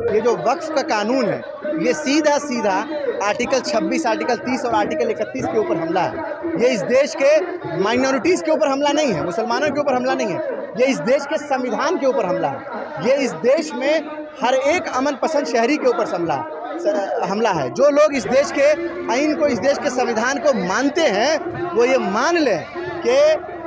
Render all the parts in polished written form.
ये जो वक्फ का कानून है ये सीधा सीधा आर्टिकल 26, आर्टिकल 30 और आर्टिकल 31 के ऊपर हमला है। ये इस देश के माइनॉरिटीज़ के ऊपर हमला नहीं है, मुसलमानों के ऊपर हमला नहीं है, ये इस देश के संविधान के ऊपर हमला है। ये इस देश में हर एक अमन पसंद शहरी के ऊपर हमला है। जो लोग इस देश के आइन को, इस देश के संविधान को मानते हैं वो ये मान लें कि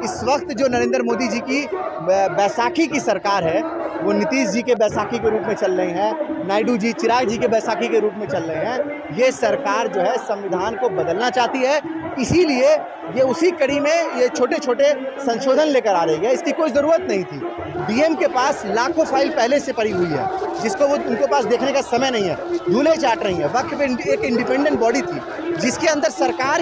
इस वक्त जो नरेंद्र मोदी जी की बैसाखी की सरकार है वो नीतीश जी के बैसाखी के रूप में चल रही हैं, नायडू जी, चिराग जी के बैसाखी के रूप में चल रहे हैं। ये सरकार जो है संविधान को बदलना चाहती है, इसीलिए ये उसी कड़ी में ये छोटे छोटे संशोधन लेकर आ रही है। इसकी कोई ज़रूरत नहीं थी। डीएम के पास लाखों फाइल पहले से पड़ी हुई है जिसको वो उनके पास देखने का समय नहीं है, धूले चाट रही है। वक्फ एक इंडिपेंडेंट बॉडी थी जिसके अंदर सरकार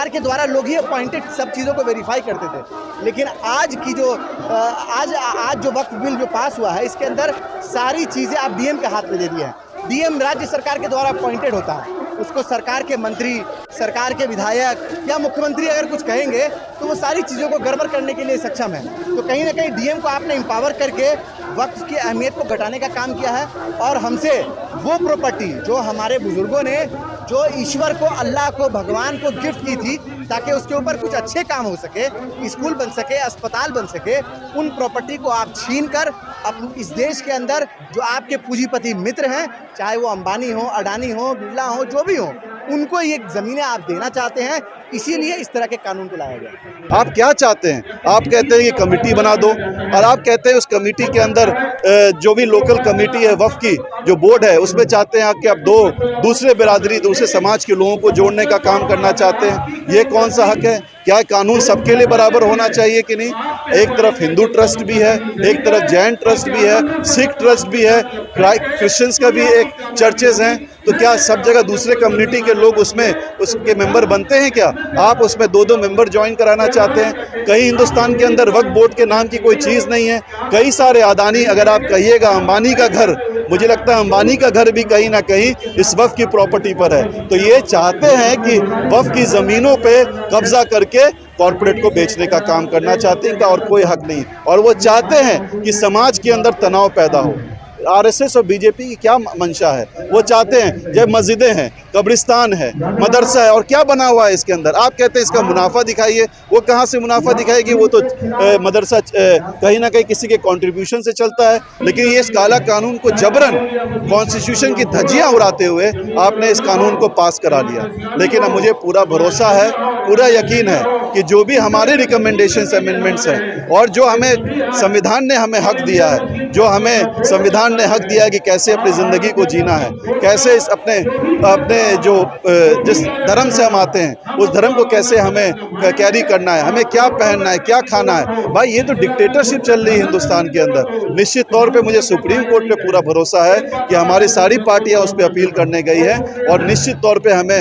के द्वारा लोग ही अपॉइंटेड सब चीज़ों को वेरीफाई करते थे। लेकिन आज की जो आज जो वक्फ बिल जो पास हुआ है इसके अंदर सारी चीज़ें आप डीएम के हाथ में दे दी हैं। डीएम राज्य सरकार के द्वारा अपॉइंटेड होता है, उसको सरकार के मंत्री, सरकार के विधायक या मुख्यमंत्री अगर कुछ कहेंगे तो वो सारी चीज़ों को गड़बड़ करने के लिए सक्षम है। तो कहीं ना कहीं डीएम को आपने एम्पावर करके वक्फ की अहमियत को घटाने का काम किया है। और हमसे वो प्रॉपर्टी जो हमारे बुजुर्गों ने, जो ईश्वर को, अल्लाह को, भगवान को गिफ्ट की थी ताकि उसके ऊपर कुछ अच्छे काम हो सके, स्कूल बन सके, अस्पताल बन सके, उन प्रॉपर्टी को आप छीन कर अब इस देश के अंदर जो आपके पूंजीपति मित्र हैं, चाहे वो अंबानी हो, अडानी हो, बिरला हो, जो भी हो, उनको ये ज़मीनें आप देना चाहते हैं। इसीलिए इस तरह के कानून को लाया गया। आप क्या चाहते हैं? आप कहते हैं कि कमेटी बना दो और आप कहते हैं उस कमेटी के अंदर जो भी लोकल कमेटी है, वक्फ की जो बोर्ड है, उसमें चाहते हैं कि आप दूसरे बिरादरी, दूसरे समाज के लोगों को जोड़ने का काम करना चाहते हैं। ये कौन सा हक है? क्या कानून सबके लिए बराबर होना चाहिए कि नहीं? एक तरफ हिंदू ट्रस्ट भी है, एक तरफ जैन ट्रस्ट भी है, सिख ट्रस्ट भी है, क्रिश्चियंस का भी एक चर्चेज हैं। तो क्या सब जगह दूसरे कम्युनिटी के लोग उसके मेंबर बनते हैं क्या? आप उसमें दो मेंबर ज्वाइन कराना चाहते हैं। कहीं हिंदुस्तान के अंदर वक्फ बोर्ड के नाम की कोई चीज़ नहीं है। कई सारे अडानी, अगर आप कहिएगा अंबानी का घर, मुझे लगता है अंबानी का घर भी कहीं ना कहीं इस वक्फ की प्रॉपर्टी पर है। तो ये चाहते हैं कि वक्फ की ज़मीनों पे कब्जा करके कॉरपोरेट को बेचने का काम करना चाहते हैं, और कोई हक नहीं। और वो चाहते हैं कि समाज के अंदर तनाव पैदा हो। आरएसएस और बीजेपी की क्या मंशा है? वो चाहते हैं जब मस्जिदें हैं, कब्रिस्तान है, मदरसा है, और क्या बना हुआ है इसके अंदर? आप कहते हैं इसका मुनाफा दिखाइए। वो कहाँ से मुनाफा दिखाएगी? वो तो मदरसा कहीं ना कहीं किसी के कंट्रीब्यूशन से चलता है। लेकिन ये इस काला कानून को जबरन कॉन्स्टिट्यूशन की धज्जियां उड़ाते हुए आपने इस कानून को पास करा लिया। लेकिन अब मुझे पूरा भरोसा है, पूरा यकीन है कि जो भी हमारे रिकमेंडेशंस, अमेंडमेंट्स हैं, और जो हमें संविधान ने हमें हक दिया है, जो हमें संविधान ने हक दिया है कि कैसे अपनी ज़िंदगी को जीना है, कैसे इस अपने जो जिस धर्म से हम आते हैं उस धर्म को कैसे हमें कैरी करना है, हमें क्या पहनना है, क्या खाना है। भाई ये तो डिक्टेटरशिप चल रही है हिंदुस्तान के अंदर। निश्चित तौर पे मुझे सुप्रीम कोर्ट पे पूरा भरोसा है कि हमारी सारी पार्टियां उस पर अपील करने गई है और निश्चित तौर पे हमें